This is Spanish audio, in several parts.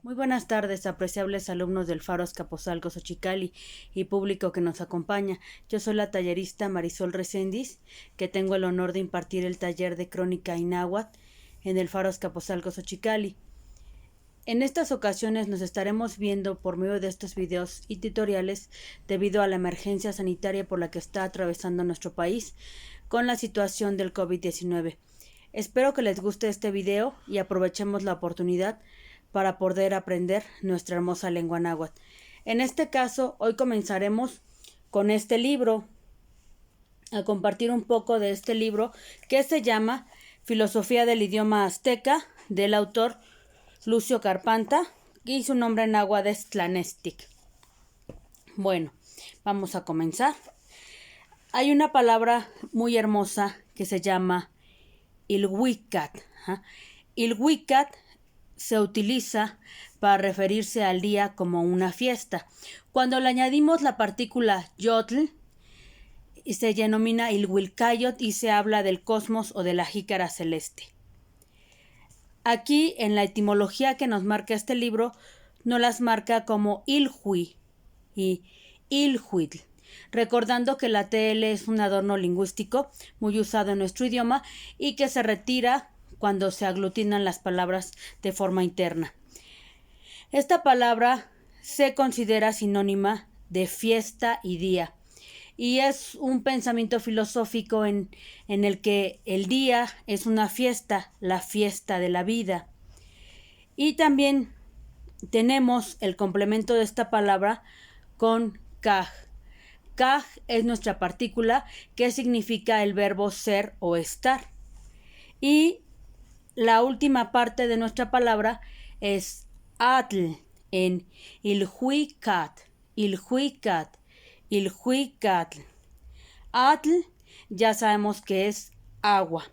Muy buenas tardes, apreciables alumnos del Faro Azcapotzalco, Xochicalli y público que nos acompaña. Yo soy la tallerista Marisol Reséndiz, que tengo el honor de impartir el taller de Crónica y Náhuatl en el Faro Azcapotzalco, Xochicalli. En estas ocasiones nos estaremos viendo por medio de estos videos y tutoriales debido a la emergencia sanitaria por la que está atravesando nuestro país con la situación del COVID-19. Espero que les guste este video y aprovechemos la oportunidad para poder aprender nuestra hermosa lengua náhuatl. En este caso, hoy comenzaremos con este libro, a compartir un poco de este libro que se llama Filosofía del idioma azteca, del autor Lucio Carpanta, y su nombre en náhuatl es Tlanestic. Bueno, vamos a comenzar. Hay una palabra muy hermosa que se llama Ilhuicat. Ilhuicat se utiliza para referirse al día como una fiesta. Cuando le añadimos la partícula yotl, se denomina Ilhuilcayot y se habla del cosmos o de la jícara celeste. Aquí, en la etimología que nos marca este libro, nos las marca como Ilhui y Ilhuitl, recordando que la TL es un adorno lingüístico muy usado en nuestro idioma y que se retira cuando se aglutinan las palabras de forma interna. Esta palabra se considera sinónima de fiesta y día, y es un pensamiento filosófico en el que el día es una fiesta, la fiesta de la vida. Y también tenemos el complemento de esta palabra con kaj. Kaj es nuestra partícula que significa el verbo ser o estar. Y la última parte de nuestra palabra es atl en ilhuicat, ilhuicat, ilhuicatl. Atl ya sabemos que es agua.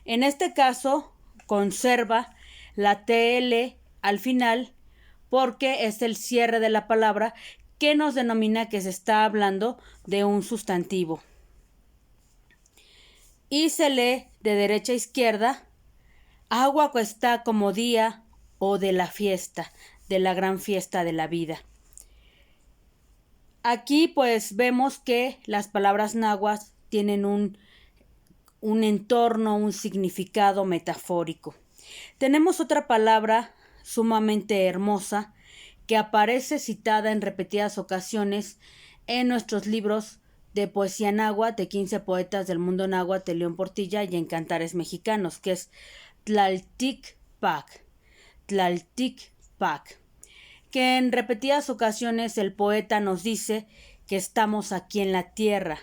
En este caso conserva la TL al final porque es el cierre de la palabra que nos denomina que se está hablando de un sustantivo. Y se lee de derecha a izquierda: agua está como día o de la fiesta, de la gran fiesta de la vida. Aquí pues vemos que las palabras náhuatl tienen un entorno, un significado metafórico. Tenemos otra palabra sumamente hermosa que aparece citada en repetidas ocasiones en nuestros libros de poesía náhuatl de 15 poetas del mundo náhuatl de León Portilla y en Cantares Mexicanos, que es Tlalticpac, Tlalticpac, que en repetidas ocasiones el poeta nos dice que estamos aquí en la tierra,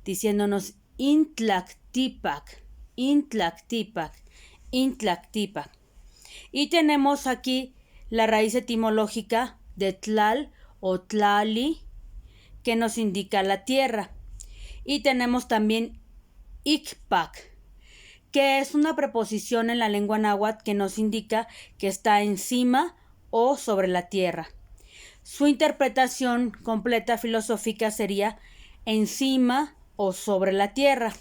diciéndonos Intlactipac, Intlactipac, Intlactipac. Y tenemos aquí la raíz etimológica de tlal o tlali, que nos indica la tierra. Y tenemos también icpac, que es una preposición en la lengua náhuatl que nos indica que está encima o sobre la tierra. Su interpretación completa filosófica sería encima o sobre la tierra.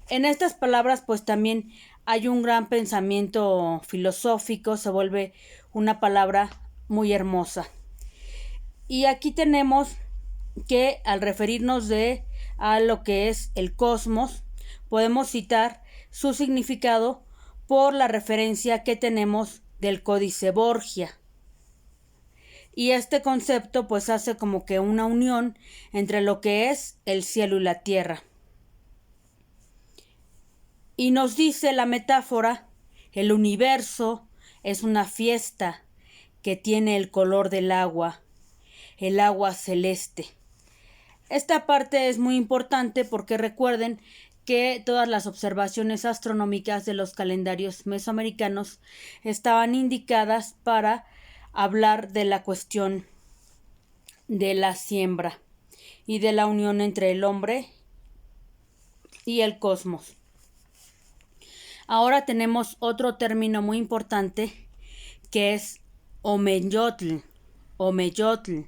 En estas palabras pues también hay un gran pensamiento filosófico, se vuelve una palabra muy hermosa. Y aquí tenemos que al referirnos a lo que es el cosmos, podemos citar su significado por la referencia que tenemos del Códice Borgia. Y este concepto pues hace como que una unión entre lo que es el cielo y la tierra. Y nos dice la metáfora: el universo es una fiesta que tiene el color del agua, el agua celeste. Esta parte es muy importante porque recuerden que todas las observaciones astronómicas de los calendarios mesoamericanos estaban indicadas para hablar de la cuestión de la siembra y de la unión entre el hombre y el cosmos. Ahora tenemos otro término muy importante que es omeyotl, omeyotl,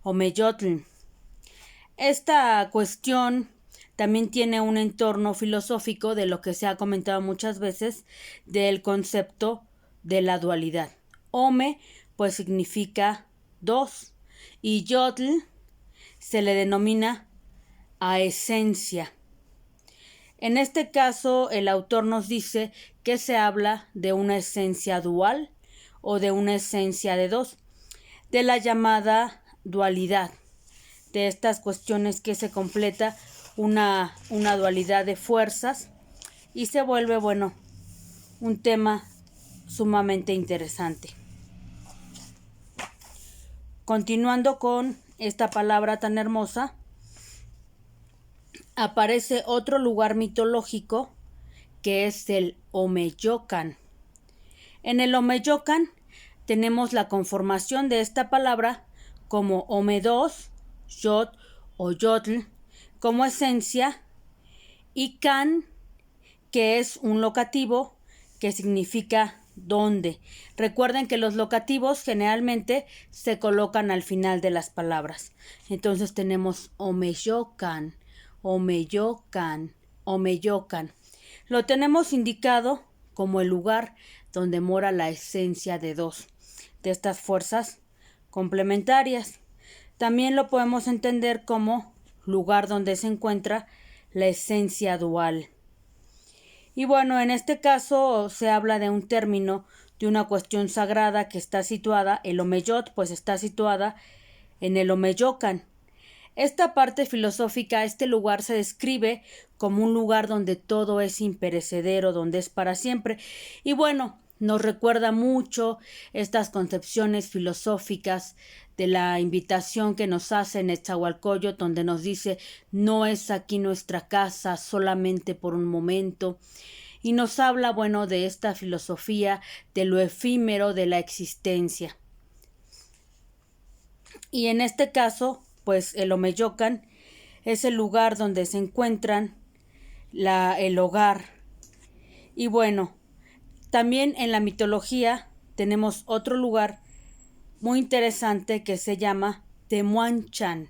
omeyotl. Esta cuestión también tiene un entorno filosófico de lo que se ha comentado muchas veces del concepto de la dualidad Ome pues significa dos y yotl se le denomina a esencia. En este caso, el autor nos dice que se habla de una esencia dual o de una esencia de dos, de la llamada dualidad, de estas cuestiones que se completa una dualidad de fuerzas y se vuelve, un tema sumamente interesante. Continuando con esta palabra tan hermosa, aparece otro lugar mitológico que es el Omeyocan. En el Omeyocan tenemos la conformación de esta palabra como Ome2, Yot o Yotl como esencia y Can, que es un locativo que significa dónde. Recuerden que los locativos generalmente se colocan al final de las palabras. Entonces tenemos Omeyocan, Omeyocan, Omeyocan. Lo tenemos indicado como el lugar donde mora la esencia de dos de estas fuerzas complementarias. También lo podemos entender como lugar donde se encuentra la esencia dual. Y en este caso se habla de un término, de una cuestión sagrada que está situada, el Omeyot, pues está situada en el Omeyocan. Esta parte filosófica, este lugar se describe como un lugar donde todo es imperecedero, donde es para siempre. Y nos recuerda mucho estas concepciones filosóficas de la invitación que nos hace Netzahualcóyotl, donde nos dice no es aquí nuestra casa solamente por un momento. Y nos habla, de esta filosofía, de lo efímero de la existencia. Y en este caso, pues el Omeyocan es el lugar donde se encuentran el hogar. Y también en la mitología tenemos otro lugar muy interesante que se llama Temuanchan,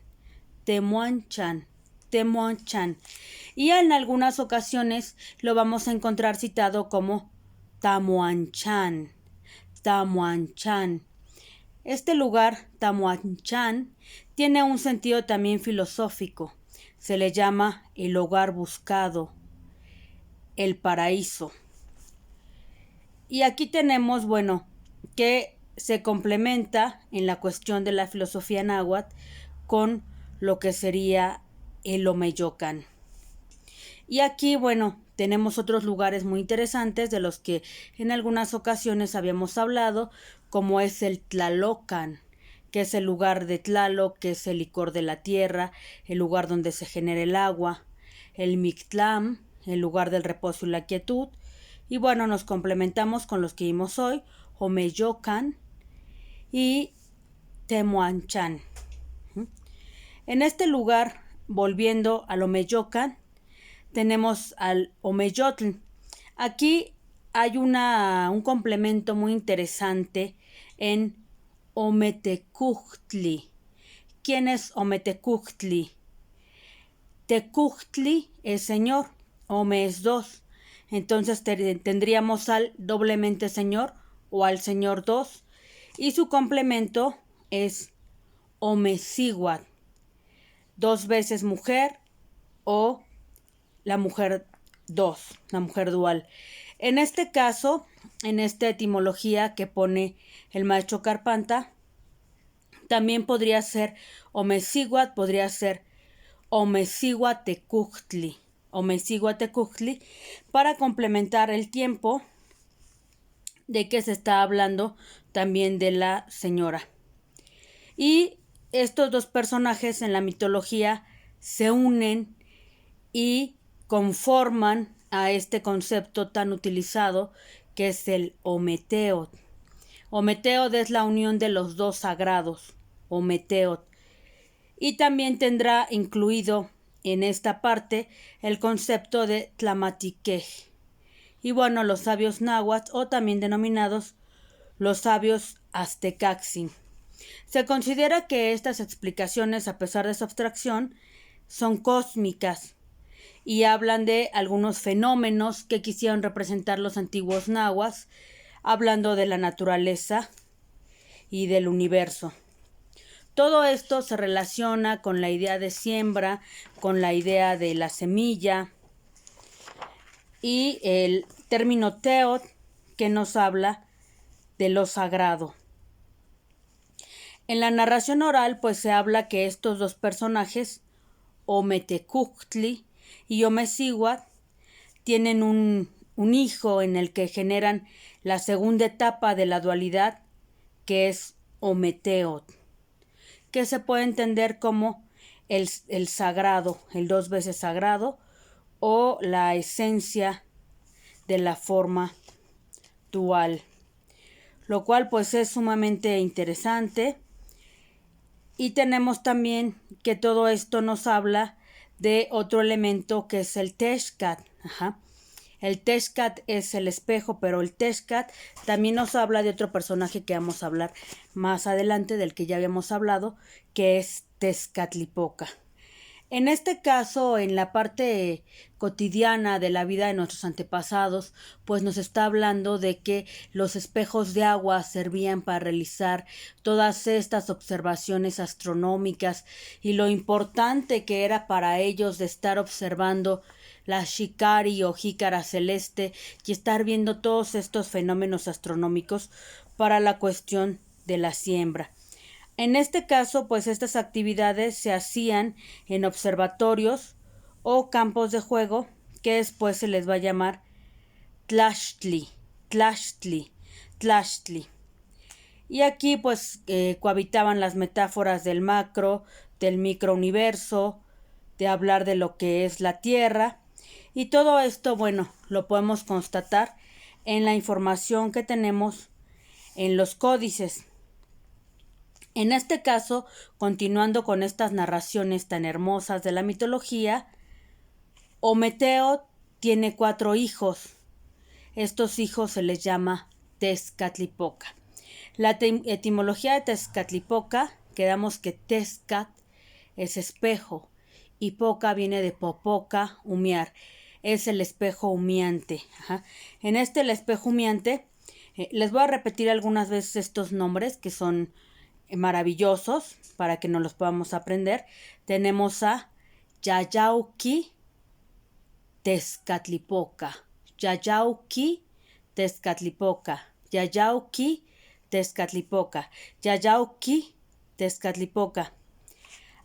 Temuanchan, Temuanchan. Y en algunas ocasiones lo vamos a encontrar citado como Tamuanchan, Tamuanchan. Este lugar, Tamuanchan, tiene un sentido también filosófico. Se le llama el hogar buscado, el paraíso. Y aquí tenemos, que se complementa en la cuestión de la filosofía náhuatl con lo que sería el Omeyocan. Y aquí, tenemos otros lugares muy interesantes de los que en algunas ocasiones habíamos hablado, como es el Tlalocan, que es el lugar de Tlaloc, que es el licor de la tierra, el lugar donde se genera el agua, el Mictlam, el lugar del reposo y la quietud. Y nos complementamos con los que vimos hoy, Omeyocan y Temuanchan. En este lugar, volviendo al Omeyocan, tenemos al Omeyotl. Aquí hay un complemento muy interesante en Ometecuhtli. ¿Quién es Ometecuhtli? Tecuhtli es señor, Ome es dos. Entonces tendríamos al doblemente señor o al señor dos. Y su complemento es Omecihuatl, dos veces mujer o la mujer dos, la mujer dual. En este caso, en esta etimología que pone el maestro Carpanta, también podría ser Omecihuatl, podría ser Omecihuatecuhtli, Omecihuatecuhtli, para complementar el tiempo de que se está hablando también de la señora. Y estos dos personajes en la mitología se unen y conforman a este concepto tan utilizado que es el Ometeotl. Ometeotl es la unión de los dos sagrados, Ometeotl. Y también tendrá incluido en esta parte el concepto de Tlamatiquej. Y los sabios náhuatl, o también denominados los sabios aztecaxin. Se considera que estas explicaciones, a pesar de su abstracción, son cósmicas y hablan de algunos fenómenos que quisieron representar los antiguos nahuas, hablando de la naturaleza y del universo. Todo esto se relaciona con la idea de siembra, con la idea de la semilla y el término teot, que nos habla de lo sagrado. En la narración oral pues se habla que estos dos personajes, Ometecuhtli y Omecihuatl, tienen un hijo en el que generan la segunda etapa de la dualidad, que es Ometeot, que se puede entender como el sagrado, el dos veces sagrado, o la esencia de la forma dual, lo cual pues es sumamente interesante. Y tenemos también que todo esto nos habla de otro elemento que es el Teshkat. El Teshkat es el espejo, pero el Teshkat también nos habla de otro personaje que vamos a hablar más adelante, del que ya habíamos hablado, que es Tezcatlipoca. En este caso, en la parte cotidiana de la vida de nuestros antepasados, pues nos está hablando de que los espejos de agua servían para realizar todas estas observaciones astronómicas y lo importante que era para ellos de estar observando la Shikari o jícara celeste y estar viendo todos estos fenómenos astronómicos para la cuestión de la siembra. En este caso, pues estas actividades se hacían en observatorios o campos de juego, que después se les va a llamar Tlachtli. Y aquí pues cohabitaban las metáforas del macro, del microuniverso, de hablar de lo que es la Tierra. Y todo esto, bueno, lo podemos constatar en la información que tenemos en los códices. En este caso, continuando con estas narraciones tan hermosas de la mitología, Ometeo tiene 4 hijos. Estos hijos se les llama Tezcatlipoca. La etimología de Tezcatlipoca, quedamos que Tezcat es espejo y poca viene de popoca, humear. Es el espejo humeante. En el espejo humeante, les voy a repetir algunas veces estos nombres que son maravillosos para que nos los podamos aprender. Tenemos a Yayauqui Tezcatlipoca, Yayauqui Tezcatlipoca, Yayauqui Tezcatlipoca, Yayauqui Tezcatlipoca.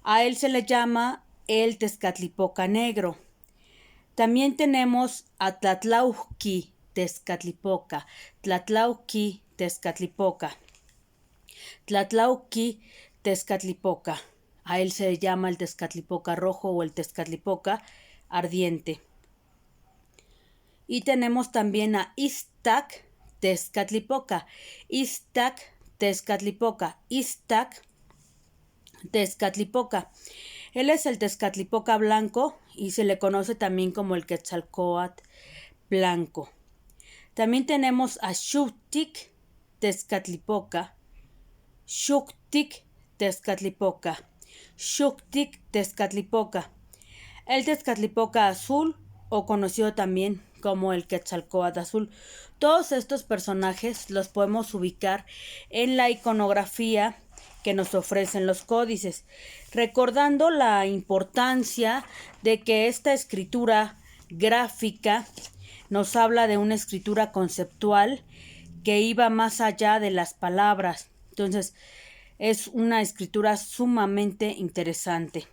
A él se le llama el Tezcatlipoca negro. También tenemos a Tlatlauqui Tezcatlipoca, Tlatlauqui Tezcatlipoca. Tlatlauqui Tezcatlipoca. A él se le llama el Tezcatlipoca rojo o el Tezcatlipoca ardiente. Y tenemos también a Ixtac Tezcatlipoca. Ixtac Tezcatlipoca. Ixtac Tezcatlipoca. Él es el Tezcatlipoca blanco y se le conoce también como el Quetzalcóatl blanco. También tenemos a Xutic Tezcatlipoca. Xuctic Tezcatlipoca. Xuctic Tezcatlipoca. El Tezcatlipoca azul, o conocido también como el Quetzalcóatl azul. Todos estos personajes los podemos ubicar en la iconografía que nos ofrecen los códices, recordando la importancia de que esta escritura gráfica nos habla de una escritura conceptual que iba más allá de las palabras. Entonces, es una escritura sumamente interesante.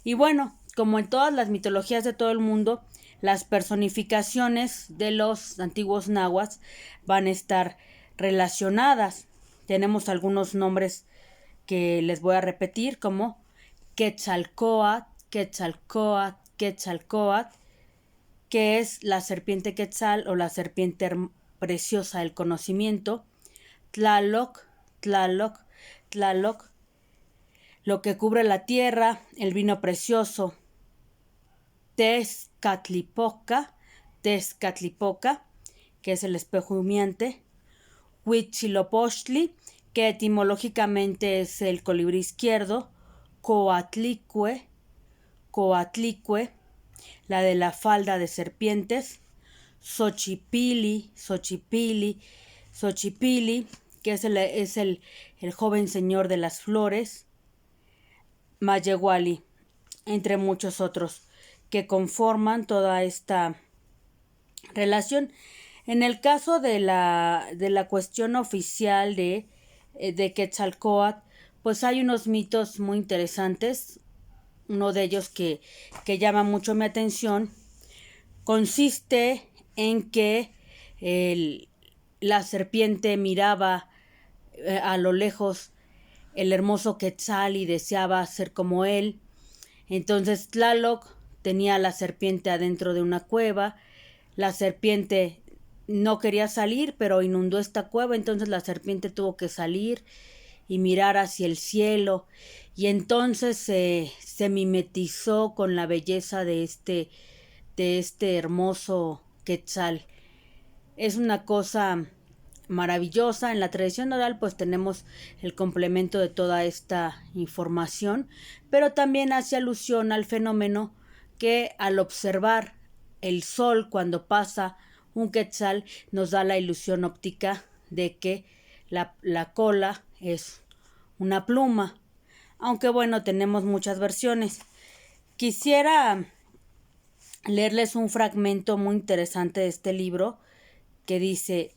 Y bueno, como en todas las mitologías de todo el mundo, las personificaciones de los antiguos nahuas van a estar relacionadas. Tenemos algunos nombres que les voy a repetir, como Quetzalcóatl, Quetzalcóatl, Quetzalcóatl, que es la serpiente Quetzal o la serpiente preciosa del conocimiento. Tlaloc, Tlaloc, Tlaloc, lo que cubre la tierra, el vino precioso. Tezcatlipoca, Tezcatlipoca, que es el espejo humeante. Huitzilopochtli, que etimológicamente es el colibrí izquierdo. Coatlicue, Coatlicue, la de la falda de serpientes. Xochipilli, Xochipilli, Xochipilli, que es el joven señor de las flores, Mayewali, entre muchos otros, que conforman toda esta relación. En el caso de la cuestión oficial de Quetzalcóatl, pues hay unos mitos muy interesantes. Uno de ellos que llama mucho mi atención consiste en que la serpiente miraba a lo lejos el hermoso Quetzal y deseaba ser como él. Entonces Tlaloc tenía a la serpiente adentro de una cueva. La serpiente no quería salir, pero inundó esta cueva, entonces la serpiente tuvo que salir y mirar hacia el cielo, y entonces se mimetizó con la belleza de este hermoso Quetzal. Es una cosa maravillosa. En la tradición oral pues tenemos el complemento de toda esta información, pero también hace alusión al fenómeno que al observar el sol cuando pasa un quetzal nos da la ilusión óptica de que la cola es una pluma, aunque bueno, tenemos muchas versiones. Quisiera leerles un fragmento muy interesante de este libro que dice: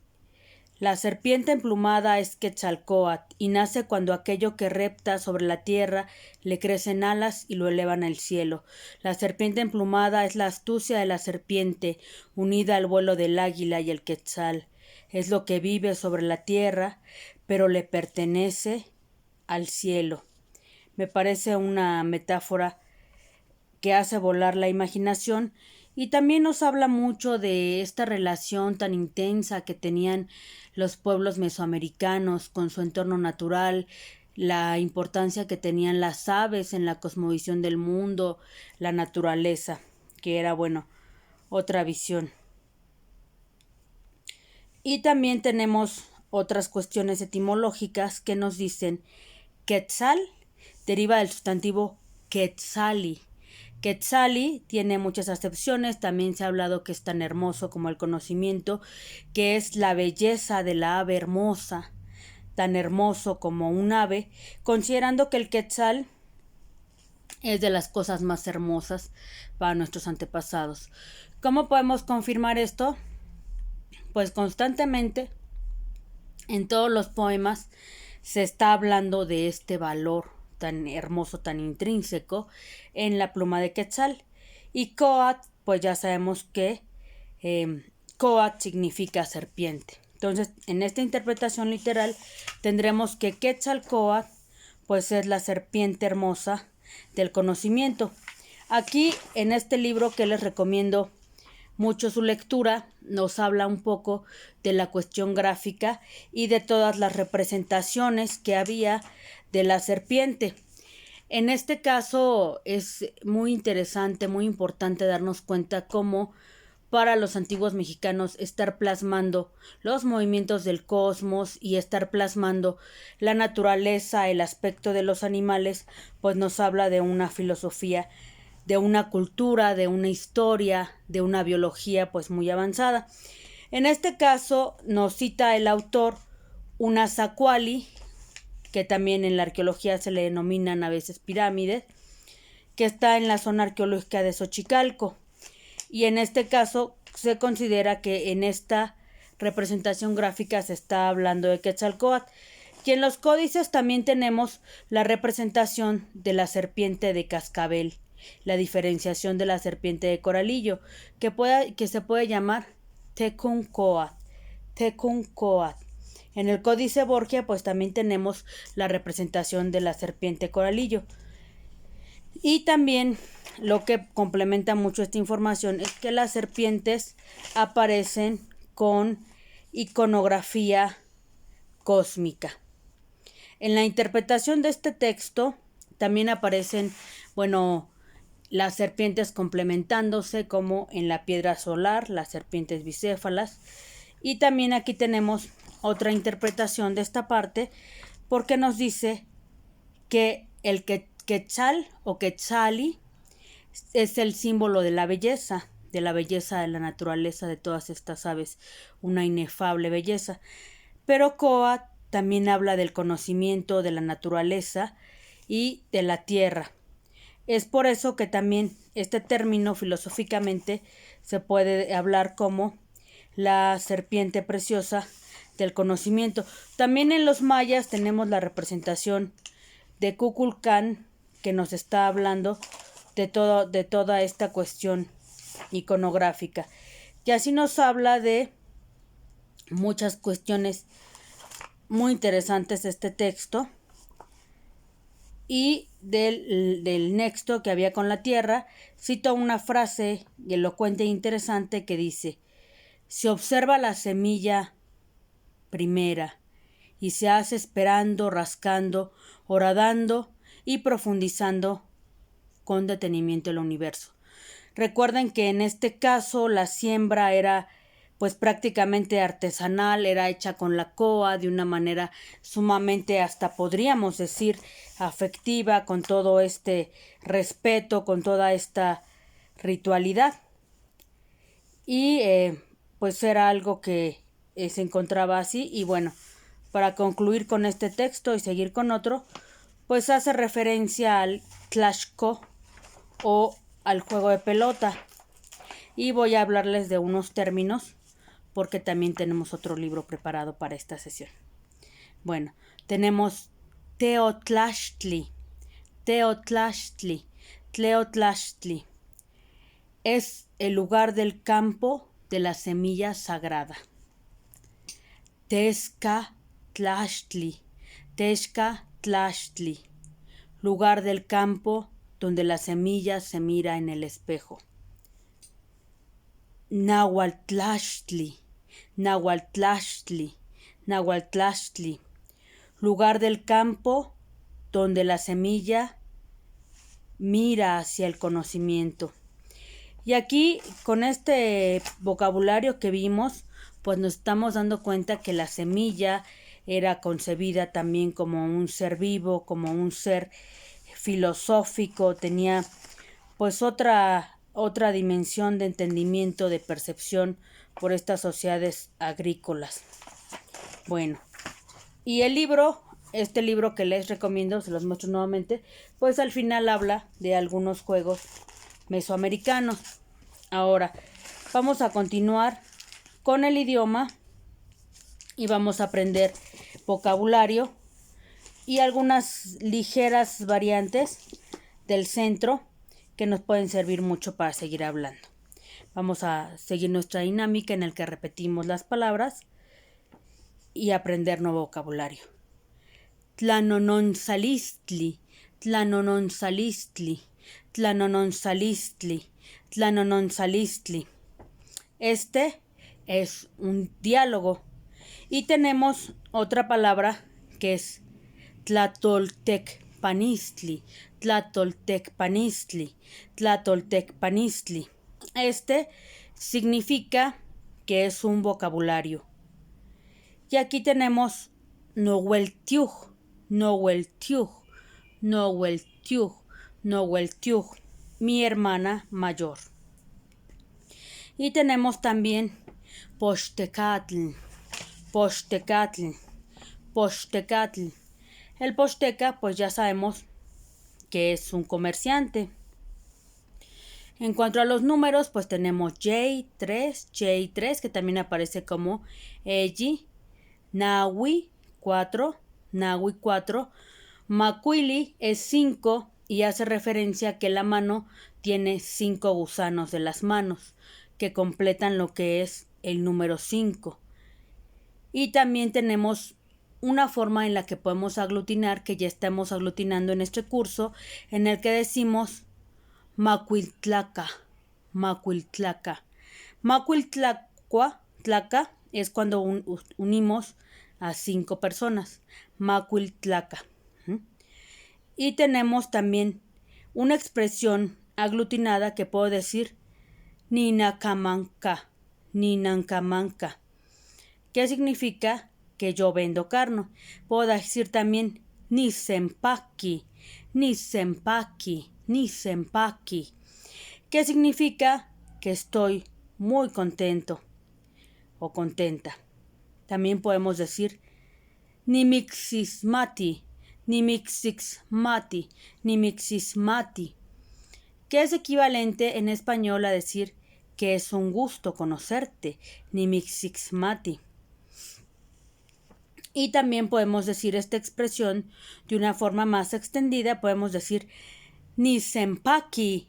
la serpiente emplumada es Quetzalcóatl y nace cuando aquello que repta sobre la tierra le crecen alas y lo elevan al cielo. La serpiente emplumada es la astucia de la serpiente, unida al vuelo del águila y el quetzal. Es lo que vive sobre la tierra, pero le pertenece al cielo. Me parece una metáfora que hace volar la imaginación, y también nos habla mucho de esta relación tan intensa que tenían los pueblos mesoamericanos con su entorno natural, la importancia que tenían las aves en la cosmovisión del mundo, la naturaleza, que era, bueno, otra visión. Y también tenemos otras cuestiones etimológicas que nos dicen: Quetzal deriva del sustantivo Quetzali. Quetzali tiene muchas acepciones. También se ha hablado que es tan hermoso como el conocimiento, que es la belleza de la ave hermosa, tan hermoso como un ave, considerando que el quetzal es de las cosas más hermosas para nuestros antepasados. ¿Cómo podemos confirmar esto? Pues constantemente en todos los poemas se está hablando de este valor tan hermoso, tan intrínseco en la pluma de Quetzal. Y Coat, pues ya sabemos que Coat significa serpiente. Entonces, en esta interpretación literal tendremos que Quetzalcóatl pues es la serpiente hermosa del conocimiento. Aquí, en este libro que les recomiendo mucho su lectura, nos habla un poco de la cuestión gráfica y de todas las representaciones que había de la serpiente. En este caso es muy interesante, muy importante darnos cuenta cómo para los antiguos mexicanos estar plasmando los movimientos del cosmos y estar plasmando la naturaleza, el aspecto de los animales, pues nos habla de una filosofía, de una cultura, de una historia, de una biología pues muy avanzada. En este caso nos cita el autor una Zacuali, que también en la arqueología se le denominan a veces pirámides, que está en la zona arqueológica de Xochicalco. Y en este caso se considera que en esta representación gráfica se está hablando de Quetzalcóatl. Y en los códices también tenemos la representación de la serpiente de cascabel, la diferenciación de la serpiente de coralillo, que se puede llamar Tecuncoatl. En el Códice Borgia pues también tenemos la representación de la serpiente coralillo. Y también lo que complementa mucho esta información es que las serpientes aparecen con iconografía cósmica. En la interpretación de este texto también aparecen, las serpientes complementándose, como en la piedra solar, las serpientes bicéfalas. Y también aquí tenemos otra interpretación de esta parte, porque nos dice que el Quetzal o Quetzali es el símbolo de la belleza de la naturaleza de todas estas aves, una inefable belleza. Pero Coat también habla del conocimiento de la naturaleza y de la tierra. Es por eso que también este término filosóficamente se puede hablar como la serpiente preciosa del conocimiento. También en los mayas tenemos la representación de Kukulcán, que nos está hablando de toda esta cuestión iconográfica. Y así nos habla de muchas cuestiones muy interesantes de este texto y del nexo que había con la tierra. Cito una frase elocuente e interesante que dice: se observa la semilla primera y se hace esperando, rascando, horadando y profundizando con detenimiento el universo. Recuerden que en este caso la siembra era pues prácticamente artesanal, era hecha con la coa de una manera sumamente, hasta podríamos decir, afectiva, con todo este respeto, con toda esta ritualidad. Y pues era algo que se encontraba así. Y bueno, para concluir con este texto y seguir con otro, pues hace referencia al tlashco o al juego de pelota. Y voy a hablarles de unos términos porque también tenemos otro libro preparado para esta sesión. Bueno, tenemos Teotlachtli. Teotlachtli. Tleotlachtli. Es el lugar del campo de la semilla sagrada. Tezcatlachtli. Tezcatlachtli. Lugar del campo donde la semilla se mira en el espejo. Nahualtlachtli. Nahualtlachtli. Nahualtlachtli. Lugar del campo donde la semilla mira hacia el conocimiento. Y aquí, con este vocabulario que vimos, pues nos estamos dando cuenta que la semilla era concebida también como un ser vivo, como un ser filosófico, tenía pues otra dimensión de entendimiento, de percepción por estas sociedades agrícolas. Bueno, y este libro que les recomiendo, se los muestro nuevamente, pues al final habla de algunos juegos mesoamericanos. Ahora, vamos a continuar con el idioma y vamos a aprender vocabulario y algunas ligeras variantes del centro que nos pueden servir mucho para seguir hablando. Vamos a seguir nuestra dinámica en la que repetimos las palabras y aprender nuevo vocabulario. Tlanononsalistli, tlanononsalistli, tlanononsalistli, tlanononsalistli. Este es un diálogo. Y tenemos otra palabra que es tlatoltecpanistli, tlatoltecpanistli, tlatoltecpanistli. Este significa que es un vocabulario. Y aquí tenemos nohueltiuj, nohueltiuj, nohueltiuj, nohueltiuj, mi hermana mayor. Y tenemos también pochtecatl, pochtecatl, pochtecatl. El posteca, pues ya sabemos que es un comerciante. En cuanto a los números, pues tenemos J3, que también aparece como Eji, Nahui 4, Macuili es 5 y hace referencia a que la mano tiene 5 gusanos de las manos, que completan lo que es el número 5. Y también tenemos una forma en la que podemos aglutinar, que ya estamos aglutinando en este curso, en el que decimos Macuiltlaca, Macuiltlaca. Macuiltlaca es cuando unimos a 5 personas, Macuiltlaca. Y tenemos también una expresión aglutinada que puedo decir Ninacamanca, Ninancamanca. ¿Qué significa? Que yo vendo carne. Puedo decir también Nisempaki, Nisempaki, Nisempaki. ¿Qué significa? Que estoy muy contento o contenta. También podemos decir nimixismati, nimixismati, nimixismati, que es equivalente en español a decir que es un gusto conocerte, nimixismati. Y también podemos decir esta expresión de una forma más extendida, podemos decir nisempaki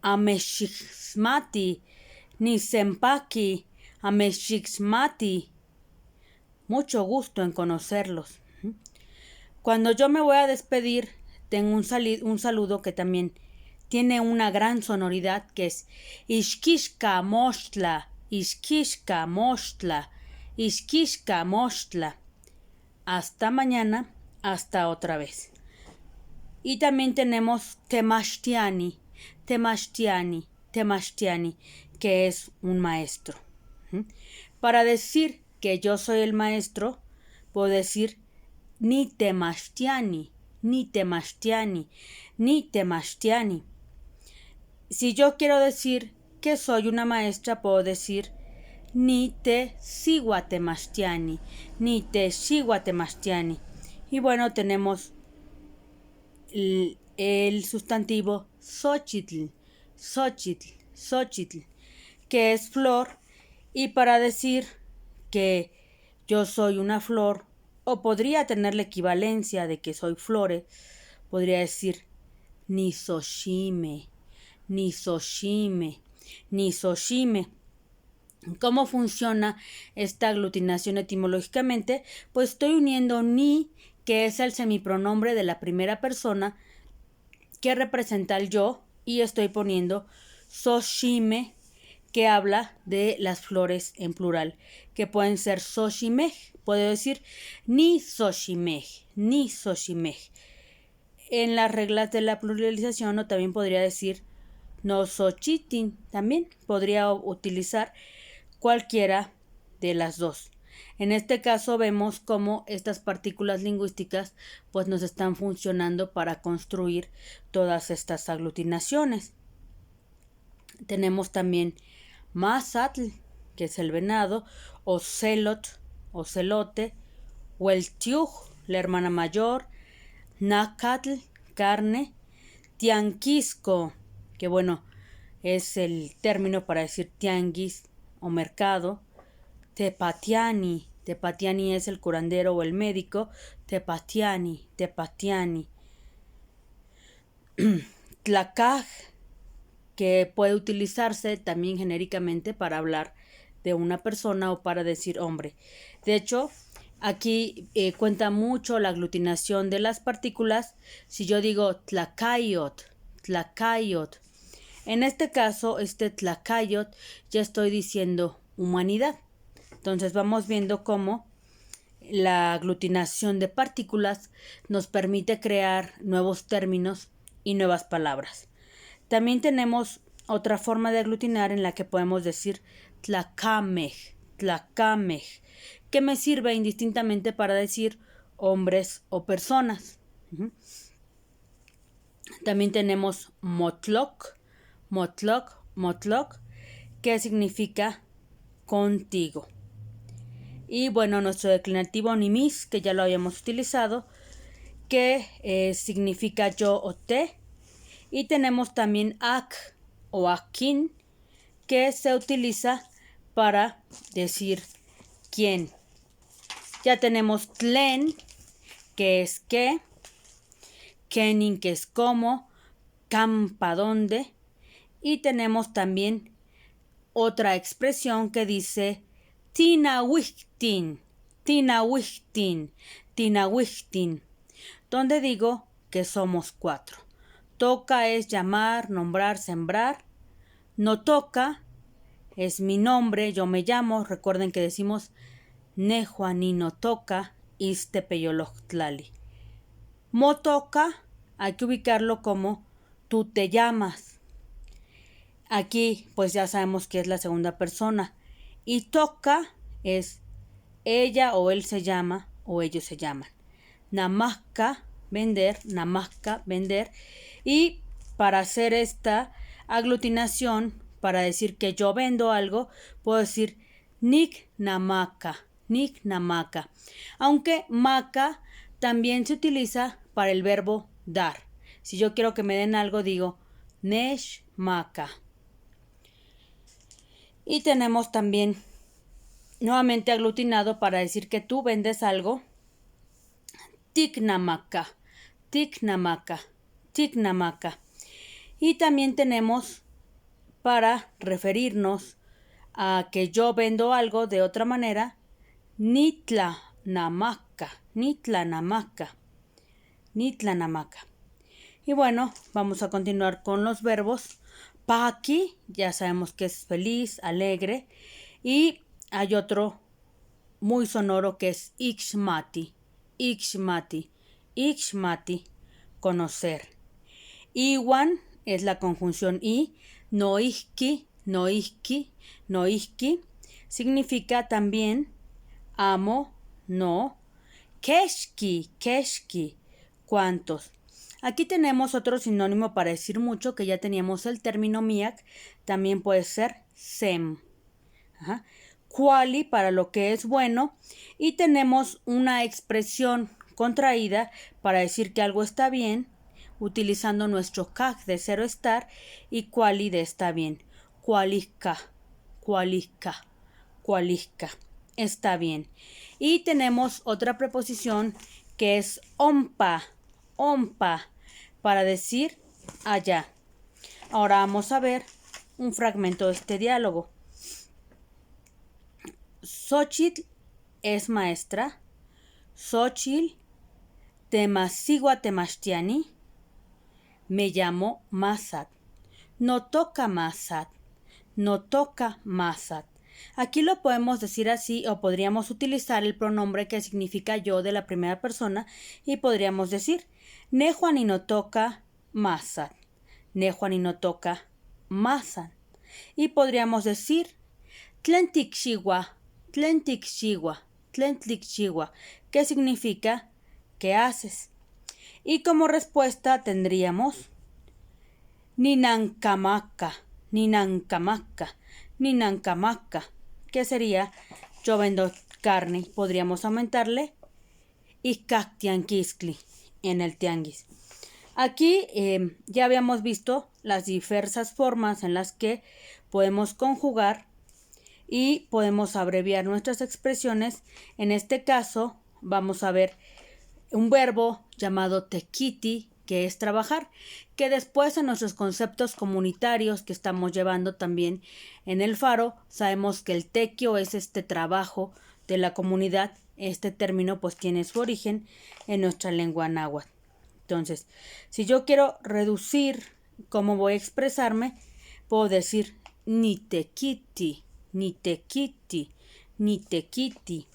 ameshixmati, nisempaki ameshixmati. Mucho gusto en conocerlos. Cuando yo me voy a despedir, tengo un saludo que también tiene una gran sonoridad, que es Ixquixca Mochtla, Ixquixca Mochtla, Ixquixca Mochtla. Hasta mañana, hasta otra vez. Y también tenemos Temashtiani, Temashtiani, Temashtiani, que es un maestro. Para decir que yo soy el maestro, puedo decir ni Temashtiani, ni Temashtiani, ni Temashtiani. Si yo quiero decir que soy una maestra, puedo decir ni te Siguatemashtiani, ni te Siguatemashtiani. Y bueno, tenemos el sustantivo Xochitl, Xochitl, Xochitl, que es flor, y para decir que yo soy una flor, o podría tener la equivalencia de que soy flores, podría decir Nisoshime, Nisoshime, Nisoshime. ¿Cómo funciona esta aglutinación etimológicamente? Pues estoy uniendo ni, que es el semipronombre de la primera persona que representa el yo, y estoy poniendo soshime, que habla de las flores en plural, que pueden ser soshimej. Puedo decir ni soshimej, ni soshimej. En las reglas de la pluralización, o también podría decir no sochitin, también podría utilizar cualquiera de las dos. En este caso vemos cómo estas partículas lingüísticas pues nos están funcionando para construir todas estas aglutinaciones. Tenemos también Mazatl, que es el venado, Ocelot, ocelote, Hueltiuj, la hermana mayor, Nacatl, carne, Tianquisco, que bueno, es el término para decir tianguis o mercado, Tepatiani, Tepatiani es el curandero o el médico, Tepatiani, Tepatiani, Tlacaj, que puede utilizarse también genéricamente para hablar de una persona o para decir hombre. De hecho, aquí cuenta mucho la aglutinación de las partículas. Si yo digo tlacayot, tlacayot, en este caso, este tlacayot, ya estoy diciendo humanidad. Entonces vamos viendo cómo la aglutinación de partículas nos permite crear nuevos términos y nuevas palabras. También tenemos otra forma de aglutinar en la que podemos decir tlacamej, tlacamej, que me sirve indistintamente para decir hombres o personas. También tenemos motloc, motloc, motloc, que significa contigo. Y bueno, nuestro declinativo nimis, que ya lo habíamos utilizado, que significa yo o te. Y tenemos también ak o akin, que se utiliza para decir quién. Ya tenemos tlen, que es qué, kenin, que es cómo, campa, dónde. Y tenemos también otra expresión que dice tinahuichtin, tinahuichtin, tinahuichtin, donde digo que somos 4. Toca es llamar, nombrar, sembrar. No toca es mi nombre, yo me llamo. Recuerden que decimos Nehuani no toca, Istepeyoloctlali. Motoca hay que ubicarlo como tú te llamas. Aquí pues ya sabemos que es la segunda persona. Y toca es ella o él se llama o ellos se llaman. Namaska, vender, namaska, vender. Y para hacer esta aglutinación, para decir que yo vendo algo, puedo decir nik namaka, Nichnamaca. Aunque maca también se utiliza para el verbo dar. Si yo quiero que me den algo, digo neshmaca. Y tenemos también nuevamente aglutinado para decir que tú vendes algo. Ticnamaca, ticnamaca, ticnamaca. Y también tenemos para referirnos a que yo vendo algo de otra manera, nitlanamaca, nitlanamaca, nitlanamaca. Y bueno, vamos a continuar con los verbos. Paqui, ya sabemos que es feliz, alegre. Y hay otro muy sonoro que es ixmati, ixmati, ixmati, conocer. Iwan es la conjunción i, noihki, noihki, noihki, significa también amo, no, keshki, keshki, cuántos. Aquí tenemos otro sinónimo para decir mucho, que ya teníamos el término miak, también puede ser sem. Ajá. Quali para lo que es bueno, y tenemos una expresión contraída para decir que algo está bien, utilizando nuestro kak de cero estar y quali de está bien. Qualica, qualica, qualica, está bien. Y tenemos otra preposición que es ompa, ompa, para decir allá. Ahora vamos a ver un fragmento de este diálogo. Xochitl es maestra. Xochitl temasigua temachtiani. Me llamo Masat. No toca Masat. No toca Masat. Aquí lo podemos decir así, o podríamos utilizar el pronombre que significa yo de la primera persona y podríamos decir Nejuani no toca Masat. Nejuani no toca Masat. Y podríamos decir Tlentikxiwa, Tlentikxiwa, Tlentikxiwa, que significa ¿qué haces? Y como respuesta tendríamos Ninancamaca, Ninancamaca, Ninancamaca, que sería yo vendo carne. Podríamos aumentarle Icactianquiscli en el tianguis. Aquí ya habíamos visto las diversas formas en las que podemos conjugar y podemos abreviar nuestras expresiones. En este caso vamos a ver un verbo llamado tequiti, que es trabajar, que después en nuestros conceptos comunitarios que estamos llevando también en el Faro, sabemos que el tequio es este trabajo de la comunidad. Este término pues tiene su origen en nuestra lengua náhuatl. Entonces, si yo quiero reducir cómo voy a expresarme, puedo decir ni tequiti, ni tequiti, ni tequiti,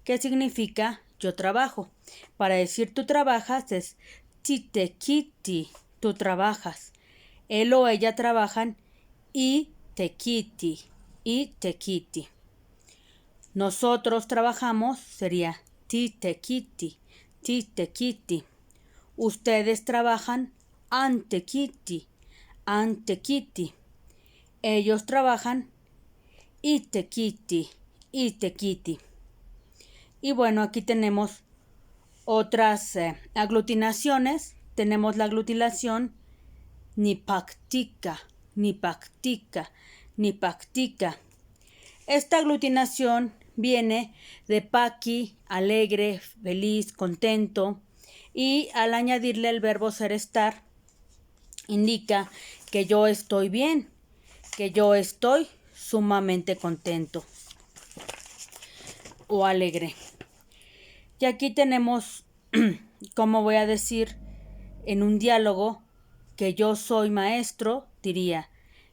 que significa yo trabajo. Para decir tú trabajas es titequiti, tú trabajas. Él o ella trabajan y tequiti, y tequiti. Nosotros trabajamos sería titequiti, titequiti. Ustedes trabajan antequiti, antequiti. Ellos trabajan itequiti, itequiti. Y bueno, aquí tenemos otras aglutinaciones. Tenemos la aglutinación ni pactica, ni pactica, ni pactica. Esta aglutinación viene de paqui, alegre, feliz, contento, y al añadirle el verbo ser estar, indica que yo estoy bien, que yo estoy sumamente contento o alegre. Y aquí tenemos, como voy a decir en un diálogo, que yo soy maestro, diría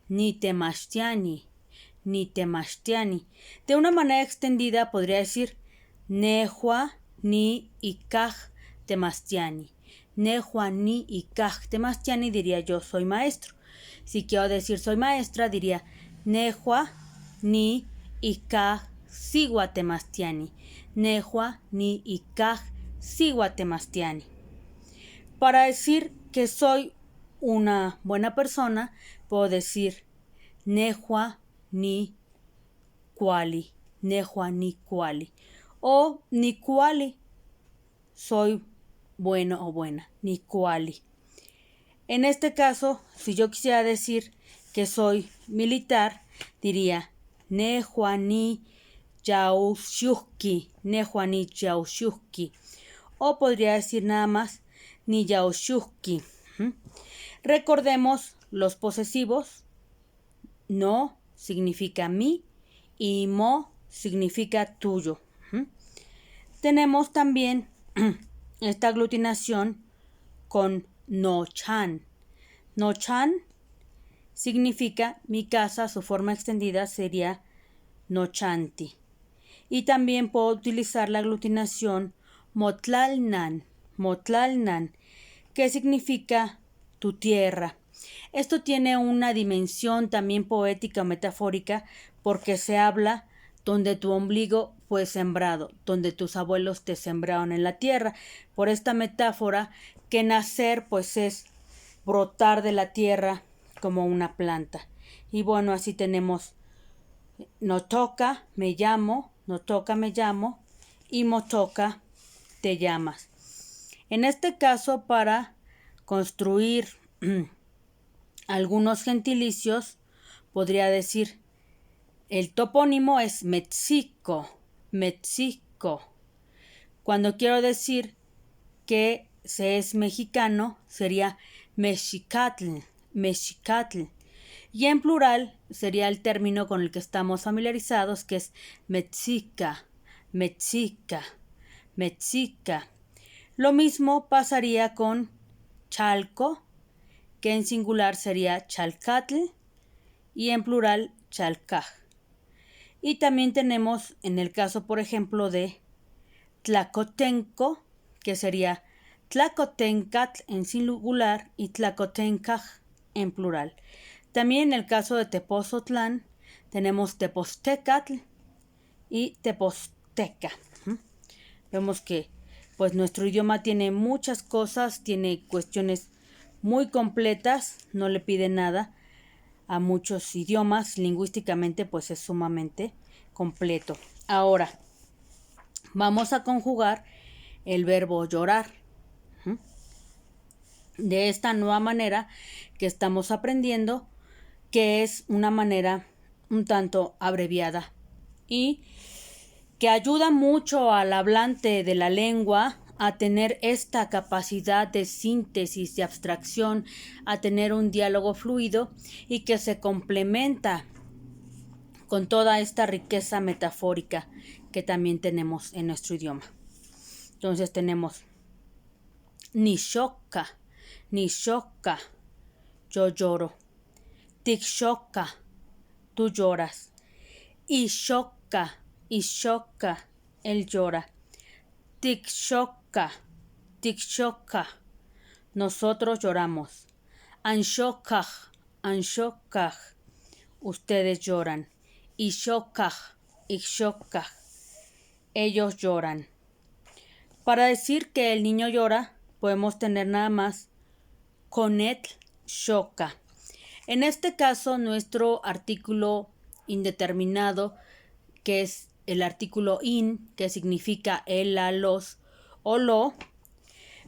ni temashtiani, ni temashtiani. De una manera extendida podría decir nehua ni ikaj temastiani. Nehua ni ikaj temastiani, diría yo soy maestro. Si quiero decir soy maestra, diría nehua ni ikaj sigua temastiani. Nehua ni ikaj sigua temastiani. Para decir que soy una buena persona, puedo decir nehua ni kuali, nehua ni kuali. O nicuali, soy bueno o buena, nicuali. En este caso, si yo quisiera decir que soy militar, diría nehuani yaushuki, nehuani yaushuki. O podría decir nada más ni yaushuki. Recordemos los posesivos. No significa mi y mo significa tuyo. Tenemos también esta aglutinación con no-chan. No-chan significa mi casa, su forma extendida sería no-chanti. Y también puedo utilizar la aglutinación motlalnan, motlalnan, que significa tu tierra. Esto tiene una dimensión también poética o metafórica porque se habla donde tu ombligo fue sembrado, donde tus abuelos te sembraron en la tierra. Por esta metáfora que nacer pues es brotar de la tierra como una planta. Y bueno, así tenemos notoka, me llamo, notoka, me llamo, y motoka, te llamas. En este caso, para construir algunos gentilicios, podría decir, el topónimo es Mexico, Mexico. Cuando quiero decir que se es mexicano, sería Mexicatl, Mexicatl. Y en plural sería el término con el que estamos familiarizados, que es Mexica, Mexica, Mexica. Lo mismo pasaría con Chalco, que en singular sería Chalcatl y en plural Chalcaj. Y también tenemos en el caso, por ejemplo, de Tlacotenco, que sería Tlacotencatl en singular y Tlacotencaj en plural. También en el caso de Tepozotlán tenemos Tepoztecatl y Tepozteca. Vemos que pues nuestro idioma tiene muchas cosas, tiene cuestiones muy completas, no le pide nada a muchos idiomas, lingüísticamente pues es sumamente completo. Ahora, vamos a conjugar el verbo llorar. De esta nueva manera que estamos aprendiendo, que es una manera un tanto abreviada y que ayuda mucho al hablante de la lengua a tener esta capacidad de síntesis, de abstracción, a tener un diálogo fluido y que se complementa con toda esta riqueza metafórica que también tenemos en nuestro idioma. Entonces tenemos Nishoka, Nishoka, yo lloro. Tikshoka, tú lloras. Ishoka, Ishoka, él llora. Tikshoka, Tikshoka, nosotros lloramos. Anshokaj, Anshokaj, ustedes lloran. Ishokaj, Ishokaj, ellos lloran. Para decir que el niño llora, podemos tener nada más Konet Shoka. En este caso, nuestro artículo indeterminado, que es el artículo in, que significa el, la, los o lo,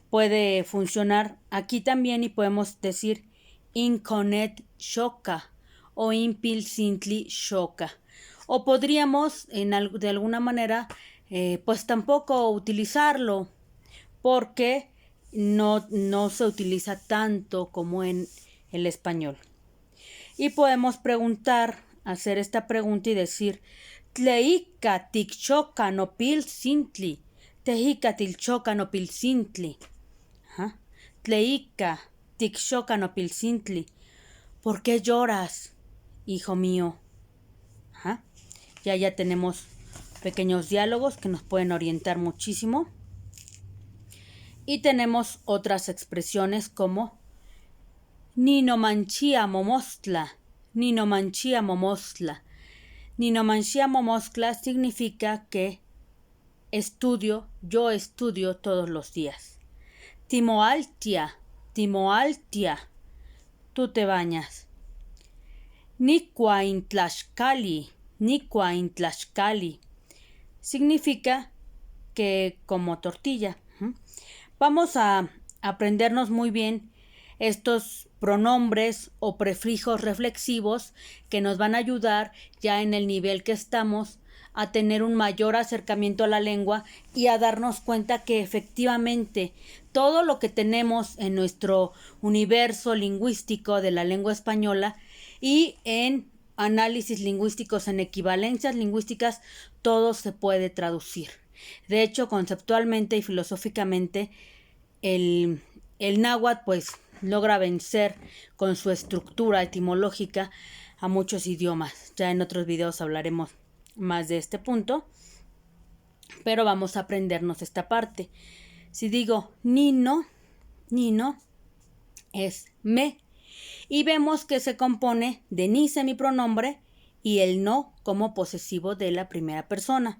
puede funcionar aquí también y podemos decir inconet shoka o impilsintli shoka. O podríamos de alguna manera pues tampoco utilizarlo porque no se utiliza tanto como en el español. Y podemos preguntar, hacer esta pregunta y decir Tleika tikchoka no pilsintli, Tejika tilchoka no pilsintli. Tleika tikchoka no pilsintli. ¿Por qué lloras, hijo mío? Ya tenemos pequeños diálogos que nos pueden orientar muchísimo. Y tenemos otras expresiones como Nino manchia momostla, Nino manchia momostla. Nino manchia momostla significa que yo estudio todos los días. Timoaltia, Timoaltia, tú te bañas. Nikwa in Tlaxcali, Nikwa in Tlaxcali, significa que como tortilla. Vamos a aprendernos muy bien estos pronombres o prefijos reflexivos que nos van a ayudar ya en el nivel que estamos a tener un mayor acercamiento a la lengua y a darnos cuenta que efectivamente todo lo que tenemos en nuestro universo lingüístico de la lengua española y en análisis lingüísticos, en equivalencias lingüísticas, todo se puede traducir. De hecho, conceptualmente y filosóficamente, el náhuatl pues logra vencer con su estructura etimológica a muchos idiomas. Ya en otros videos hablaremos más de este punto, pero vamos a aprendernos esta parte. Si digo nino es me, y vemos que se compone de ni semipronombre y el no como posesivo de la primera persona.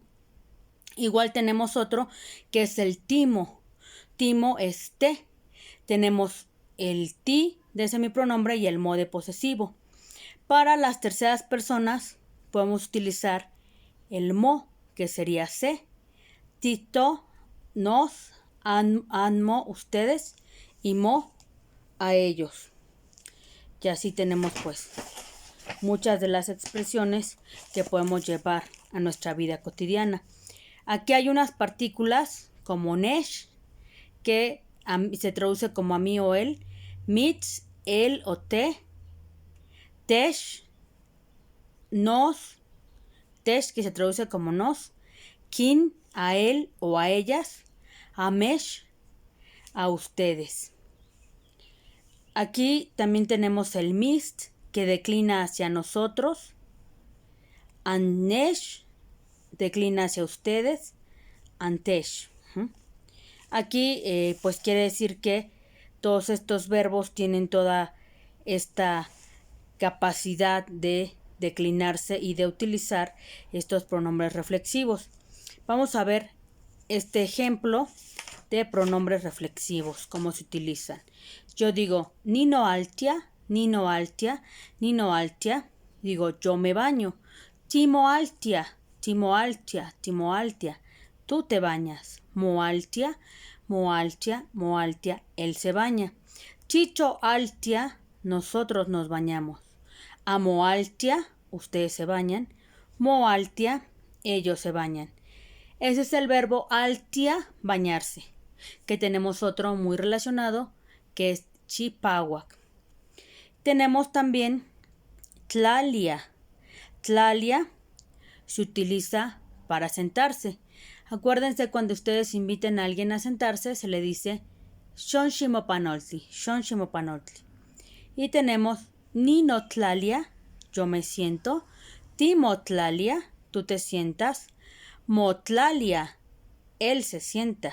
Igual tenemos otro que es el timo. Timo es te. Tenemos el ti de semipronombre y el mo de posesivo. Para las terceras personas podemos utilizar el mo, que sería se. Tito, nos, anmo, ustedes, y mo, a ellos. Y así tenemos pues muchas de las expresiones que podemos llevar a nuestra vida cotidiana. Aquí hay unas partículas como nesh, que se traduce como a mí o él, mitz, él o te, tesh, nos, tesh, que se traduce como nos, kin, a él o a ellas, amesh, a ustedes. Aquí también tenemos el mist, que declina hacia nosotros, anesh, declina hacia ustedes, antesh. Aquí pues quiere decir que todos estos verbos tienen toda esta capacidad de declinarse y de utilizar estos pronombres reflexivos. Vamos a ver este ejemplo de pronombres reflexivos, cómo se utilizan. Yo digo nino altia, nino altia, nino altia. Digo yo me baño. Timo altia, timo altia, timo altia. Tú te bañas. Mo altia, mo altia, mo altia. Él se baña. Chicho altia, nosotros nos bañamos. Amo altia, ustedes se bañan. Mo altia, ellos se bañan. Ese es el verbo altia, bañarse, que tenemos otro muy relacionado, que es chipahuac. Tenemos también tlalia. Tlalia se utiliza para sentarse. Acuérdense, cuando ustedes inviten a alguien a sentarse, se le dice shonshimopanoltli, shonshimopanoltli. Y tenemos ninotlalia, yo me siento. Timotlalia, tú te sientas. Motlalia, él se sienta.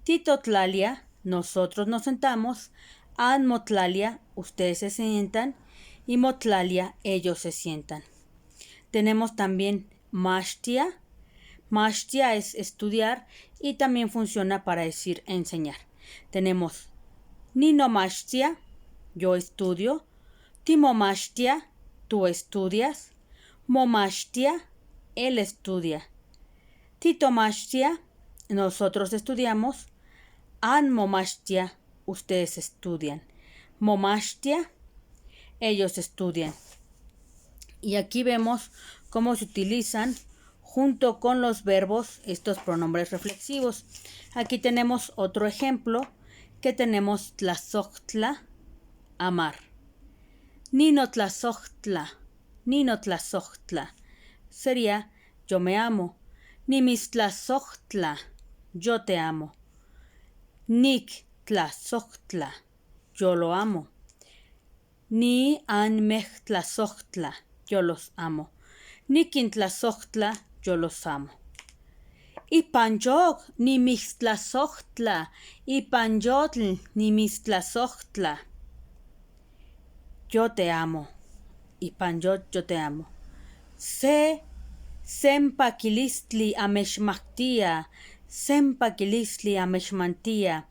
Titotlalia, nosotros nos sentamos. Anmotlalia, ustedes se sientan. Y motlalia, ellos se sientan. Tenemos también mashtia. Mashtia es estudiar y también funciona para decir enseñar. Tenemos ninomashtia, yo estudio. Timomashtia, tú estudias. Momashtia, él estudia. Titomashtia, nosotros estudiamos. Anmomashtia, ustedes estudian. Momashtia, ellos estudian. Y aquí vemos cómo se utilizan junto con los verbos estos pronombres reflexivos. Aquí tenemos otro ejemplo, que tenemos tlazohtla, amar. Ninotlazohtla, ninotlazohtla, sería yo me amo. Nimistlazohtla, yo te amo. Niktlazohtla, yo lo amo. Ni anmehtlazohtla, yo los amo. Nikintlazohtla, yo los amo. Ipanyoc nimistlazohtla, ipanyotl nimistlazohtla. Yo te amo. Ipanyot, yo te amo. Se sempakilistli ameshmachtia, sempakilistli ameshmantia.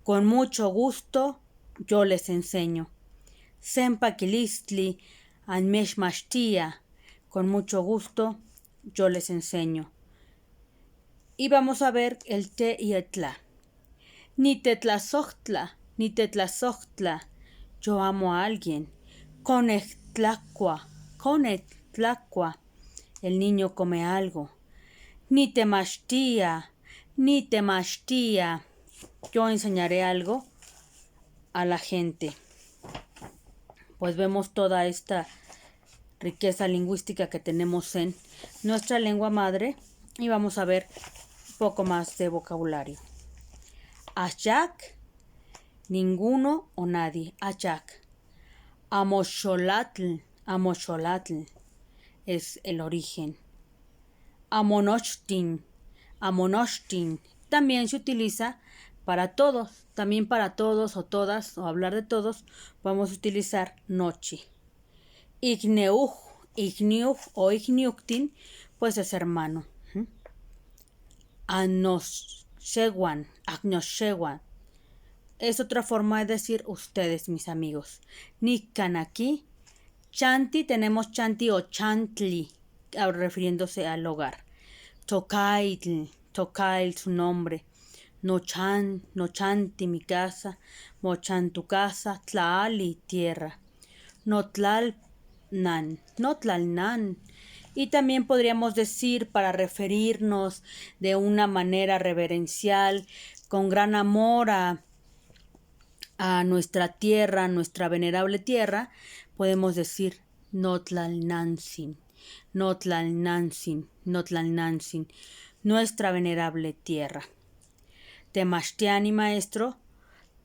Con mucho gusto yo les enseño. Sempakilistli ameshmachtia. Con mucho gusto yo les enseño. Y vamos a ver el te y el tla. Ni tetlazochtla, ni tetlazochtla. Yo amo a alguien. Conechtlacua, conechtlacua. El niño come algo. Ni temachtia, ni temachtia. Yo enseñaré algo a la gente. Pues vemos toda esta riqueza lingüística que tenemos en nuestra lengua madre y vamos a ver un poco más de vocabulario. Ayak, ninguno o nadie. Ayak. Amosholatl, amosholatl es el origen. Amonochtin, amonochtin también se utiliza para todos, también para todos o todas, o hablar de todos, vamos a utilizar noche. Igneuj, igniuj o igniuctin, pues es hermano. Anoshewan, agnoshewan. Es otra forma de decir ustedes, mis amigos. Nikan aquí. Chanti, tenemos chanti o chantli, refiriéndose al hogar. Tokaitl, tokaitl, su nombre. Nochan, nochanti, mi casa. Mochan, tu casa. Tlaali, tierra. Notlalnan, notlalnan. Y también podríamos decir para referirnos de una manera reverencial, con gran amor a nuestra tierra, nuestra venerable tierra, podemos decir Notlalnantzin, Notlalnantzin, Notlalnantzin, nuestra venerable tierra. Temachtiani, maestro,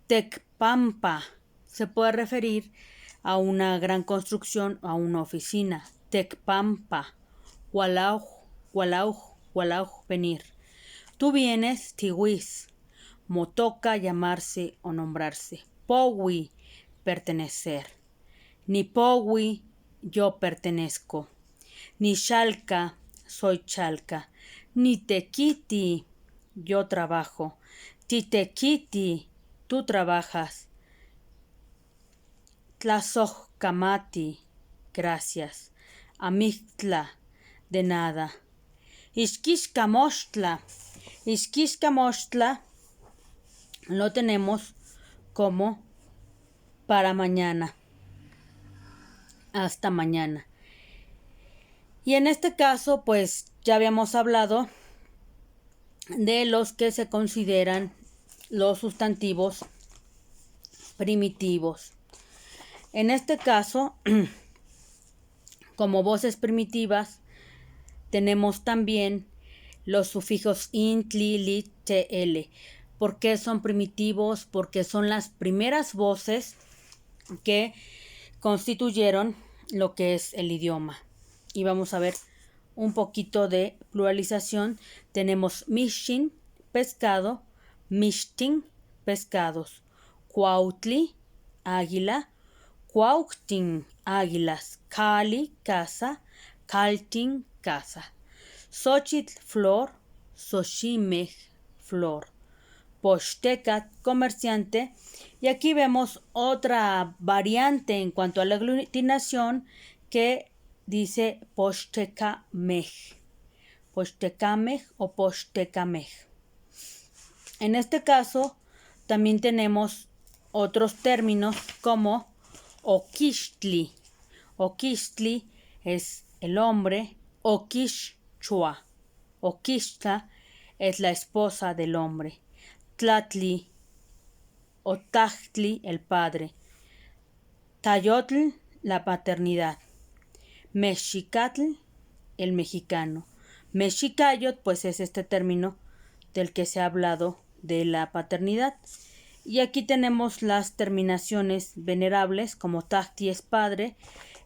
Tecpampa, se puede referir a una gran construcción, a una oficina. Tecpampa, Walauj, Walauj, Walauj, venir. Tú vienes, Tiwis. Motoca, llamarse o nombrarse. Powi, pertenecer. Ni Powi, yo pertenezco. Ni Chalca, soy Chalca. Ni Tequiti, yo trabajo. Titequiti, tú trabajas. Tlazojcamati, gracias. Amictla, de nada. Ixquixcamochtla, Ixquixcamochtla lo tenemos como para mañana. Hasta mañana. Y en este caso, pues ya habíamos hablado de los que se consideran los sustantivos primitivos. En este caso, como voces primitivas, tenemos también los sufijos int, li, lit, tl. ¿Por qué son primitivos? Porque son las primeras voces que constituyeron lo que es el idioma. Y vamos a ver un poquito de pluralización. Tenemos mishin, pescado, mishtin, pescados, cuautli, águila, cuauctin, águilas, cali, casa, caltin, casa, xochitl, flor, xochimej, flor, Poxtecat, comerciante, y aquí vemos otra variante en cuanto a la aglutinación que dice Poxtecamej, Poxtecamej o Poxtecamej. En este caso también tenemos otros términos como Oquixtli. Oquixtli es el hombre, Oquixchua. Oquixtla es la esposa del hombre. Tlatli o Tachtli, el padre. Tayotl, la paternidad. Mexicatl, el mexicano. Mexicayot, pues es este término del que se ha hablado de la paternidad. Y aquí tenemos las terminaciones venerables, como Tacti es padre.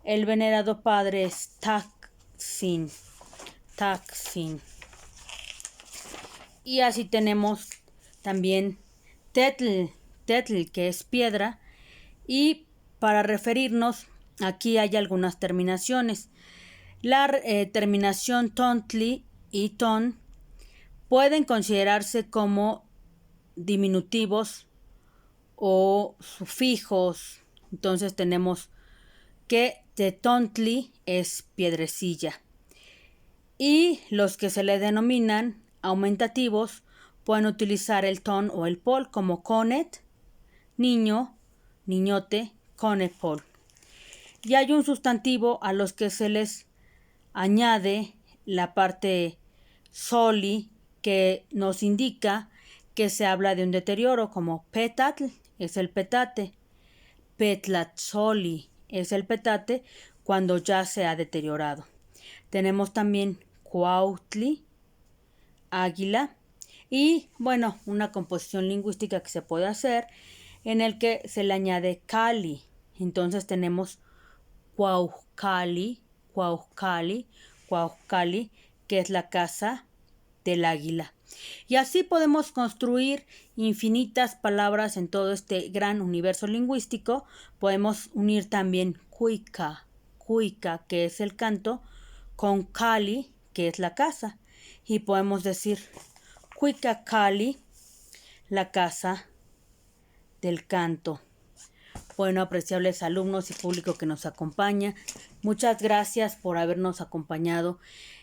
El venerado padre es Taxin. Taxin. Y así tenemos también Tetl, Tetl, que es piedra. Y para referirnos, aquí hay algunas terminaciones. La terminación tontli y ton pueden considerarse como diminutivos o sufijos. Entonces tenemos que tetontli es piedrecilla. Y los que se le denominan aumentativos pueden utilizar el ton o el pol como conet, niño, niñote, conet pol. Y hay un sustantivo a los que se les añade la parte soli que nos indica que se habla de un deterioro, como petatl es el petate, petlatzoli es el petate cuando ya se ha deteriorado. Tenemos también cuautli, águila, y bueno, una composición lingüística que se puede hacer en el que se le añade cali. Entonces tenemos cuauhcali, cuauhcali, cuauhcali, que es la casa del águila. Y así podemos construir infinitas palabras en todo este gran universo lingüístico. Podemos unir también cuica, cuica, que es el canto, con cali, que es la casa. Y podemos decir cuica cali, la casa del canto. Bueno, apreciables alumnos y público que nos acompaña, muchas gracias por habernos acompañado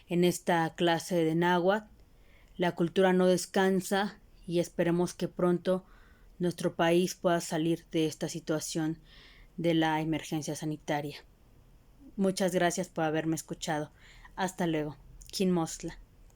en esta clase de náhuatl. La cultura no descansa y esperemos que pronto nuestro país pueda salir de esta situación de la emergencia sanitaria. Muchas gracias por haberme escuchado. Hasta luego. Kinmosla.